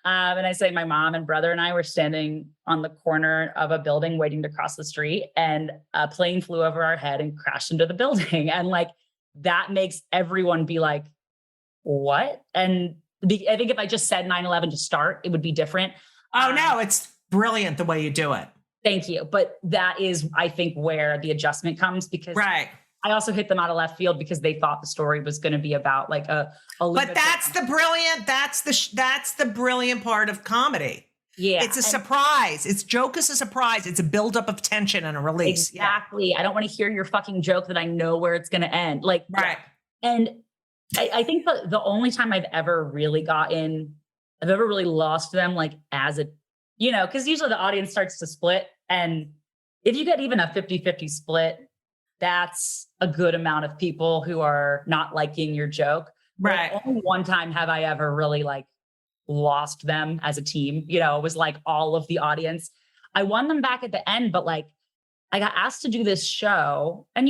And I say my mom and brother and I were standing on the corner of a building waiting to cross the street and a plane flew over our head and crashed into the building. And that makes everyone be like, what? And I think if I just said 9/11 to start, it would be different. Oh, no, it's brilliant the way you do it. Thank you. But that is, I think, where the adjustment comes because I also hit them out of left field because they thought the story was going to be about a but that's the brilliant part of comedy. Yeah. It's a surprise. Joke is a surprise. It's a buildup of tension and a release. Exactly. Yeah. I don't want to hear your fucking joke that I know where it's going to end. And I think the only time I've ever really lost them, as a, because usually the audience starts to split. And if you get even a 50-50 split, that's a good amount of people who are not liking your joke. Right. But only one time have I ever really lost them as a team. It was all of the audience. I won them back at the end, but I got asked to do this show and,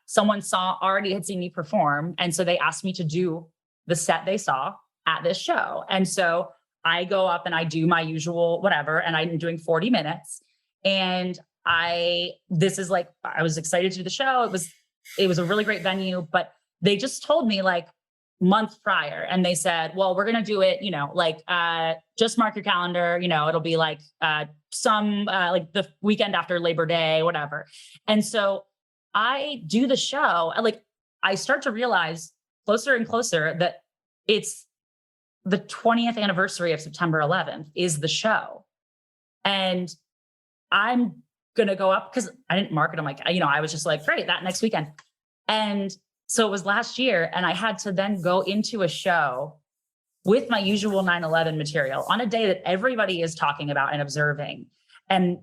someone already had seen me perform. And so they asked me to do the set they saw. at this show. And so I go up and I do my usual whatever, and I'm doing 40 minutes. And I was excited to do the show. It was a really great venue, but they just told me like month prior, and they said, well, we're going to do it, just mark your calendar, it'll be like like the weekend after Labor Day, whatever. And so I do the show, and like, I start to realize closer and closer that it's the 20th anniversary of September 11th is the show. And I'm going to go up because I didn't mark it. I'm like, I was just like, great, that next weekend. And so it was last year, and I had to then go into a show with my usual 9/11 material on a day that everybody is talking about and observing. And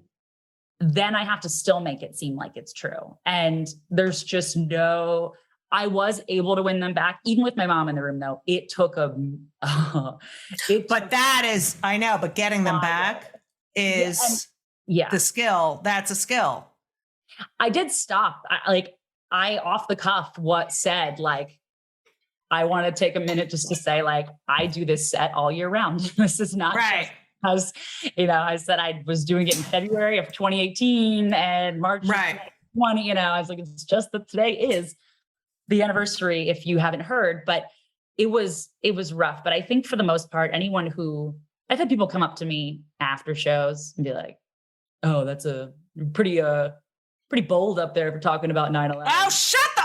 then I have to still make it seem like it's true. And there's just I was able to win them back, even with my mom in the room, though. It took getting them back is the skill. That's a skill. I did stop. I off the cuff said, like, I want to take a minute just to say, like, I do this set all year round. This is not right. Just because, I said I was doing it in February of 2018 and March of 2020, I was like, it's just that today is the anniversary, if you haven't heard. But it was rough. But I think for the most part, I've had people come up to me after shows and be like, oh, that's a pretty bold up there for talking about 9/11. Oh,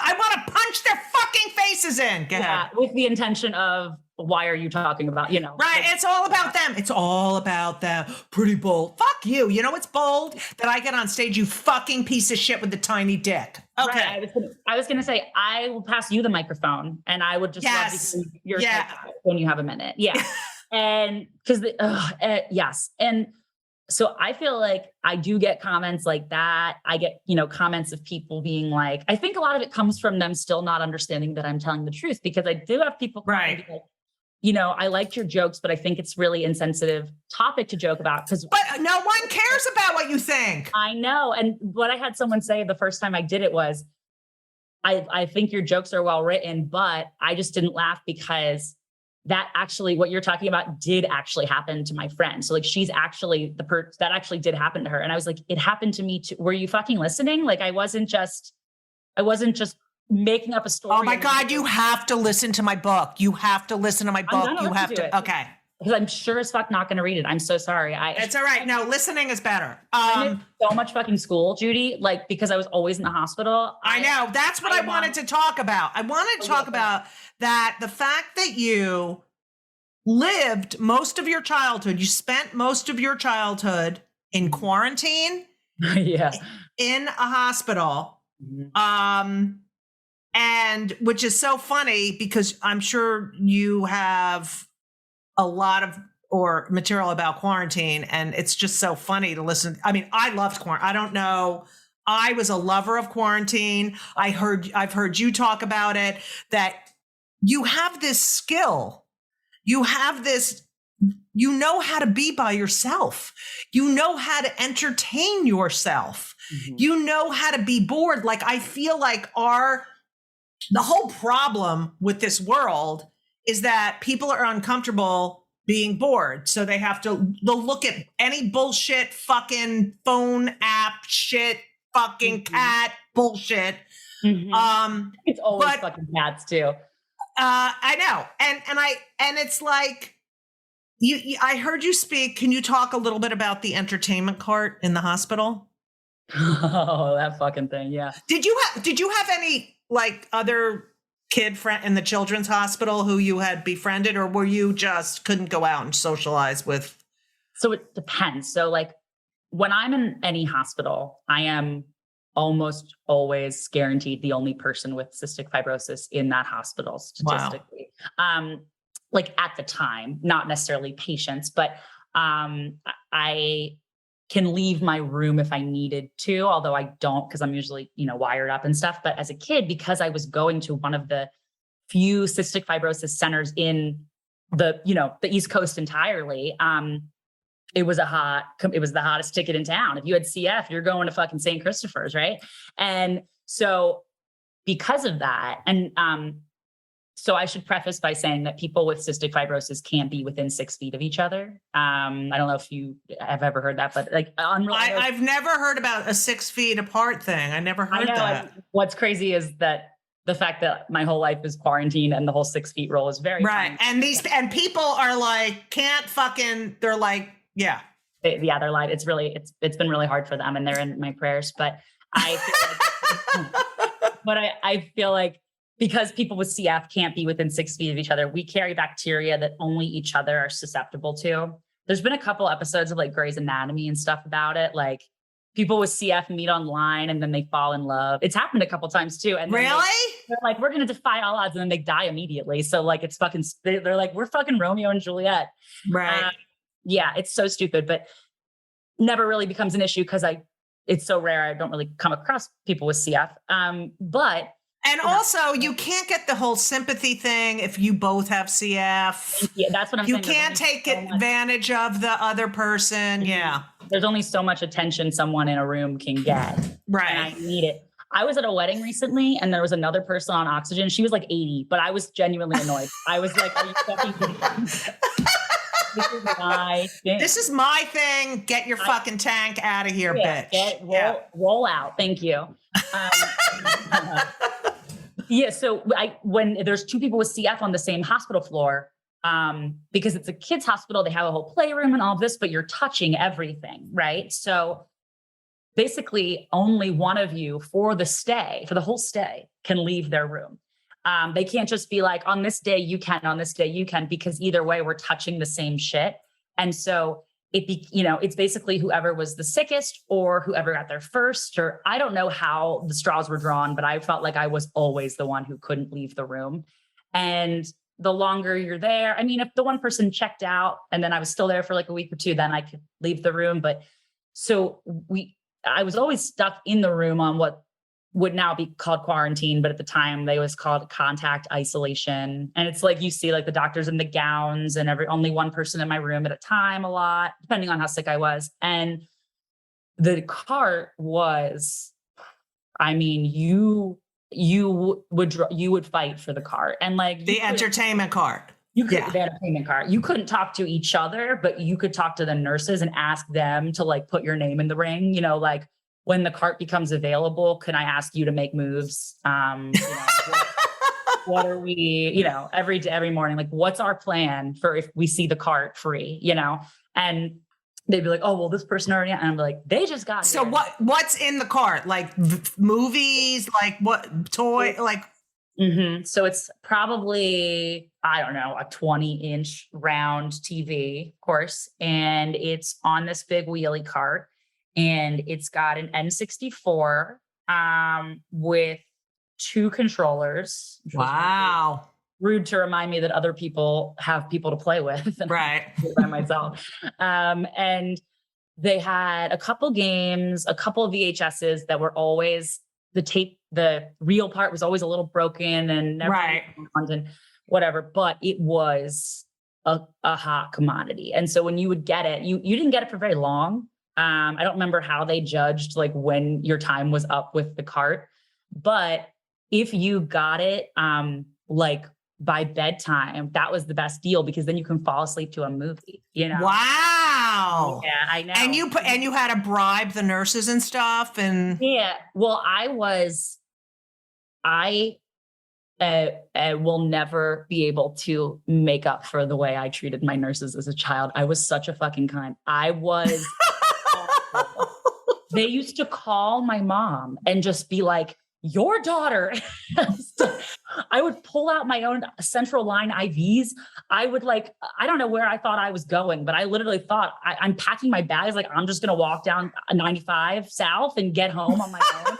I want to punch their fucking faces in. Go ahead. With the intention of, why are you talking about, Right. It's all about them. It's all about them. Pretty bold. Fuck you. It's bold that I get on stage, you fucking piece of shit with the tiny dick. Okay. Right. I was going to say, I will pass you the microphone, and I would just love to see your take when you have a minute. Yeah. And because yes. And so I feel like I do get comments like that. I get, comments of people being like, I think a lot of it comes from them still not understanding that I'm telling the truth, because I do have people right. Like, I liked your jokes, but I think it's really insensitive topic to joke about. But no one cares about what you think. I know. And what I had someone say the first time I did it was, I think your jokes are well written, but I just didn't laugh because that actually, what you're talking about did actually happen to my friend. So like, she's actually that actually did happen to her. And I was like, it happened to me too. Were you fucking listening? Like, I wasn't just making up a story. Oh my God, you have to listen to my book. You have to listen to my book. You have to. Okay. Because I'm sure as fuck not going to read it. I'm so sorry. It's all right. No, listening is better. I did so much fucking school, Judy, like, because I was always in the hospital. I know. That's what I wanted to talk about. I wanted to talk about that. The fact that you lived most of your childhood, you spent most of your childhood in quarantine. Yeah. In a hospital. Mm-hmm. And which is so funny because I'm sure you have a lot of material about quarantine, and it's just so funny to listen. I mean, I loved quarantine. I don't know. I was a lover of quarantine. I've heard you talk about it, that you have this skill. You have this, how to be by yourself. You know how to entertain yourself. Mm-hmm. You know how to be bored. Like, I feel like the whole problem with this world is that people are uncomfortable being bored. So they'll look at any bullshit, fucking phone app shit, fucking cat bullshit. Mm-hmm. It's always fucking cats too. I know. And it's like, I heard you speak. Can you talk a little bit about the entertainment cart in the hospital? Oh, that fucking thing. Yeah. Did you have any like other kid friend in the children's hospital who you had befriended, or were you just couldn't go out and socialize with? So it depends. So like when I'm in any hospital, I am almost always guaranteed the only person with cystic fibrosis in that hospital statistically. Wow. Like at the time, not necessarily patients, but I can leave my room if I needed to, although I don't, because I'm usually, wired up and stuff. But as a kid, because I was going to one of the few cystic fibrosis centers in the East Coast entirely, it was the hottest ticket in town. If you had CF, you're going to fucking St. Christopher's, right? And so because of that, and So I should preface by saying that people with cystic fibrosis can't be within 6 feet of each other. I don't know if you have ever heard that, but like I've never heard about a 6 feet apart thing. I never heard that. What's crazy is that the fact that my whole life is quarantined and the whole 6 feet rule is very right. Funny. And people are like, they're like, yeah. They're like, it's been really hard for them and they're in my prayers. But I feel like, because people with CF can't be within 6 feet of each other, we carry bacteria that only each other are susceptible to. There's been a couple episodes of like Grey's Anatomy and stuff about it. Like people with CF meet online and then they fall in love. It's happened a couple times too. And really? They're like, we're going to defy all odds. And then they die immediately. So like, it's fucking, they're like, we're fucking Romeo and Juliet. Right. Yeah. It's so stupid, but never really becomes an issue because it's so rare. I don't really come across people with CF. And also, you can't get the whole sympathy thing if you both have CF. Yeah, that's what I'm saying. You can't take advantage of the other person. Yeah. There's only so much attention someone in a room can get. Right. And I need it. I was at a wedding recently and there was another person on oxygen. She was like 80, but I was genuinely annoyed. I was like, are you fucking kidding me? This is my thing. This is my thing. Get your fucking tank out of here, bitch. Roll out. Thank you. Yeah. So when there's two people with CF on the same hospital floor, because it's a kids hospital, they have a whole playroom and all of this, but you're touching everything, right? So basically only one of you for the whole stay can leave their room. They can't just be like, on this day you can, on this day you can, because either way we're touching the same shit. And so it's basically whoever was the sickest or whoever got there first, or I don't know how the straws were drawn, but I felt like I was always the one who couldn't leave the room. And the longer you're there, I mean, if the one person checked out and then I was still there for like a week or two, then I could leave the room. But so I was always stuck in the room on what would now be called quarantine, but at the time they was called contact isolation. And it's like, you see like the doctors in the gowns and only one person in my room at a time, a lot, depending on how sick I was. And the cart was, I mean, you would fight for the cart. And like the entertainment cart. The entertainment cart. You couldn't talk to each other, but you could talk to the nurses and ask them to like put your name in the ring, like, when the cart becomes available, can I ask you to make moves? What are we, every morning, like, what's our plan for if we see the cart free, and they'd be like, oh, well, this person already, and I'm like, they just got So here. what's in the cart? Like movies, like what toy, like. Mm-hmm. So it's probably, I don't know, a 20-inch round TV, of course. And it's on this big wheelie cart. And it's got an N64 with 2 controllers. Wow. Rude to remind me that other people have people to play with. Right. By myself. And they had a couple games, a couple of VHSs that were always the reel part was always a little broken and never content, whatever, but it was a hot commodity. And so when you would get it, you didn't get it for very long. I don't remember how they judged like when your time was up with the cart, but if you got it, like by bedtime, that was the best deal because then you can fall asleep to a movie, Wow. Yeah, I know. And you had to bribe the nurses and stuff and. Yeah. Well, I will never be able to make up for the way I treated my nurses as a child. I was such a fucking cunt. I was. They used to call my mom and just be like, your daughter. I would pull out my own central line IVs. I would I don't know where I thought I was going, but I literally thought I'm packing my bags. Like I'm just going to walk down 95 South and get home on my own.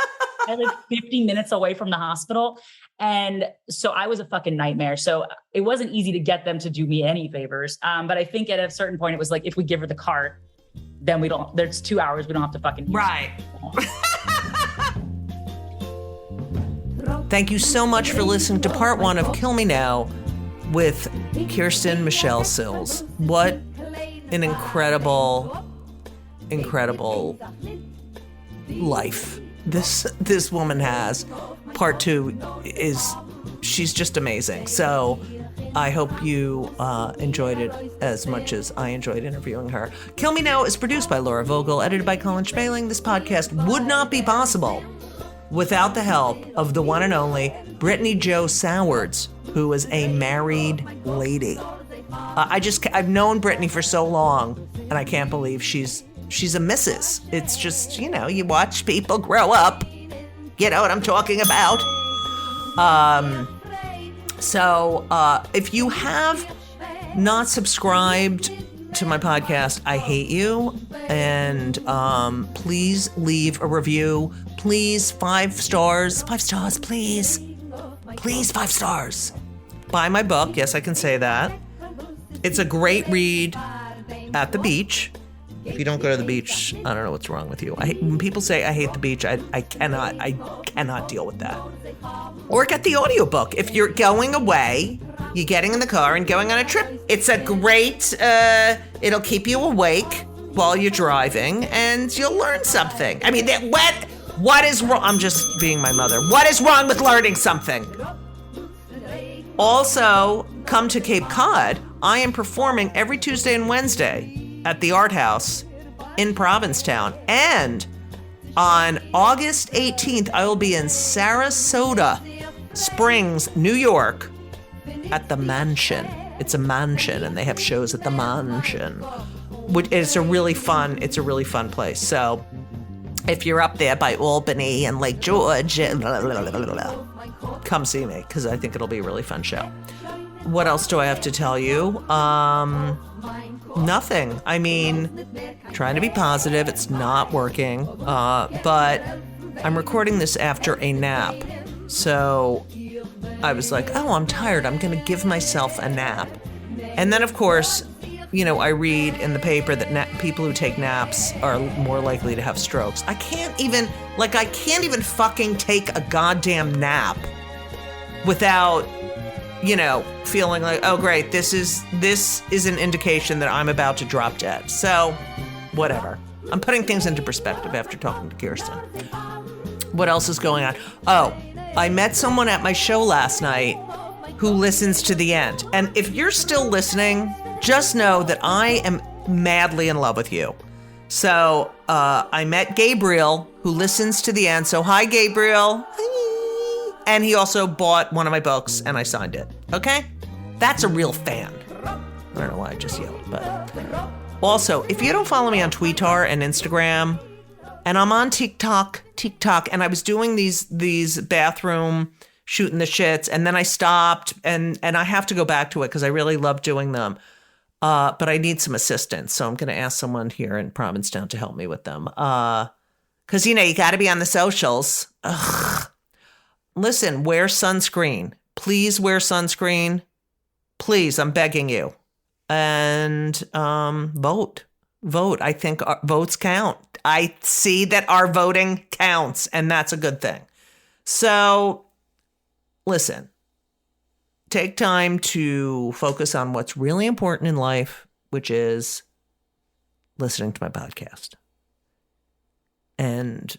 I live 50 minutes away from the hospital. And so I was a fucking nightmare. So it wasn't easy to get them to do me any favors. But I think at a certain point, it was like, if we give her the cart, then there's 2 hours. We don't have to fucking. Right. Thank you so much for listening to part 1 of Kill Me Now with Kirsten Michelle Cills. What an incredible life this woman has. Part 2 is she's just amazing. So I hope you enjoyed it as much as I enjoyed interviewing her. Kill Me Now is produced by Laura Vogel, edited by Colin Schmaling. This podcast would not be possible without the help of the one and only Brittany Jo Sowards, who is a married lady. I've known Brittany for so long, and I can't believe she's a missus. It's just, you watch people grow up. You know what I'm talking about? So if you have not subscribed to my podcast, I hate you. And please leave a review. Please, 5 stars. 5 stars, please. Please, 5 stars. Buy my book. Yes, I can say that. It's a great read at the beach. If you don't go to the beach, I don't know what's wrong with you. When people say I hate the beach, I cannot deal with that. Or get the audiobook. If you're going away, you're getting in the car and going on a trip. It's a great, it'll keep you awake while you're driving and you'll learn something. I mean, what is wrong? I'm just being my mother. What is wrong with learning something? Also, come to Cape Cod. I am performing every Tuesday and Wednesday at the Art House in Provincetown. And on August 18th, I will be in Sarasota Springs, New York at the Mansion. It's a mansion and they have shows at the Mansion. It's a really fun place. So if you're up there by Albany and Lake George, come see me because I think it'll be a really fun show. What else do I have to tell you? Nothing. I mean, trying to be positive. It's not working. But I'm recording this after a nap. So I was like, oh, I'm tired. I'm going to give myself a nap. And then, of course, I read in the paper that people who take naps are more likely to have strokes. I can't even fucking take a goddamn nap without feeling like, oh great, this is an indication that I'm about to drop dead. So, whatever. I'm putting things into perspective after talking to Kirsten. What else is going on? Oh, I met someone at my show last night who listens to the end. And if you're still listening, just know that I am madly in love with you. So, I met Gabriel, who listens to the end. So, hi, Gabriel. Hi. And he also bought one of my books, and I signed it. Okay? That's a real fan. I don't know why I just yelled, but... Also, if you don't follow me on Twitter and Instagram, and I'm on TikTok, and I was doing these bathroom shooting the shits, and then I stopped, and I have to go back to it because I really love doing them. But I need some assistance, so I'm going to ask someone here in Provincetown to help me with them. Because, you got to be on the socials. Ugh. Listen, wear sunscreen. Please wear sunscreen. Please, I'm begging you. And vote. Vote. I think our votes count. I see that our voting counts, and that's a good thing. So, listen. Take time to focus on what's really important in life, which is listening to my podcast. And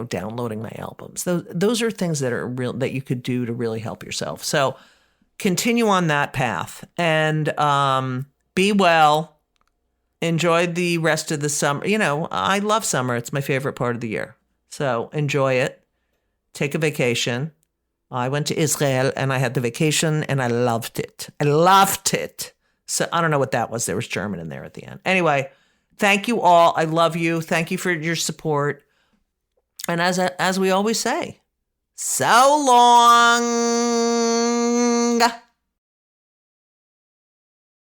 downloading my albums. Those are things that are real that you could do to really help yourself. So continue on that path and be well. Enjoy the rest of the summer. I love summer. It's my favorite part of the year. So enjoy it. Take a vacation. I went to Israel and I had the vacation and I loved it. I loved it. So I don't know what that was. There was German in there at the end. Anyway, thank you all. I love you. Thank you for your support. And as we always say, so long.